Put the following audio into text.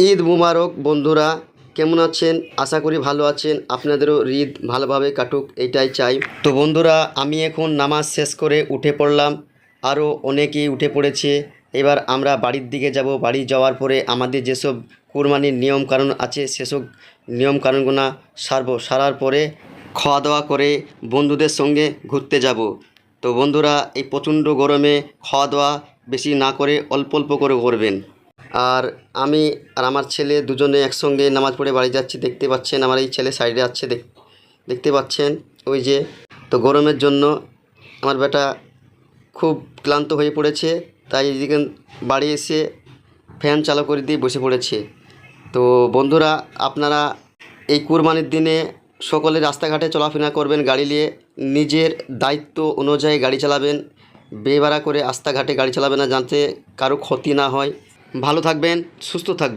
ঈদ মুবারক বন্ধুরা, কেমন আছেন? আশা করি ভালো আছেন। আপনাদেরও ঈদ ভালোভাবে কাটুক এটাই চাই। তো বন্ধুরা, আমি এখন নামাজ শেষ করে উঠে পড়লাম, আরও অনেকেই উঠে পড়েছে। এবার আমরা বাড়ির দিকে যাব। বাড়ি যাওয়ার পরে আমাদের যেসব কুরবানির নিয়মকানুন আছে সেসব নিয়মকানুনগুলো সারার পরে খাওয়া দাওয়া করে বন্ধুদের সঙ্গে ঘুরতে যাব। তো বন্ধুরা, এই প্রচণ্ড গরমে খাওয়া দাওয়া বেশি না করে অল্প অল্প করে করবেন। আর আমি আর আমার ছেলে দুজনে একসঙ্গে নামাজ পড়ে বাড়ি যাচ্ছি। দেখতে পাচ্ছেন আমার এই ছেলে সাইডে আছে, দেখতে পাচ্ছেন ওই যে। তো গরমের জন্য আমার বেটা খুব ক্লান্ত হয়ে পড়েছে, তাই এদিকে বাড়ি এসে ফ্যান চালু করে দিয়ে বসে পড়েছে। তো বন্ধুরা, আপনারা এই কুরবানির দিনে সকলে রাস্তাঘাটে চলাফেরা করবেন গাড়ি নিয়ে, নিজের দায়িত্ব অনুযায়ী গাড়ি চালাবেন। বেবাড়া করে রাস্তাঘাটে গাড়ি চালাবেন না, যাতে কারো ক্ষতি না হয়। ভালো থাকবেন, সুস্থ থাকবেন।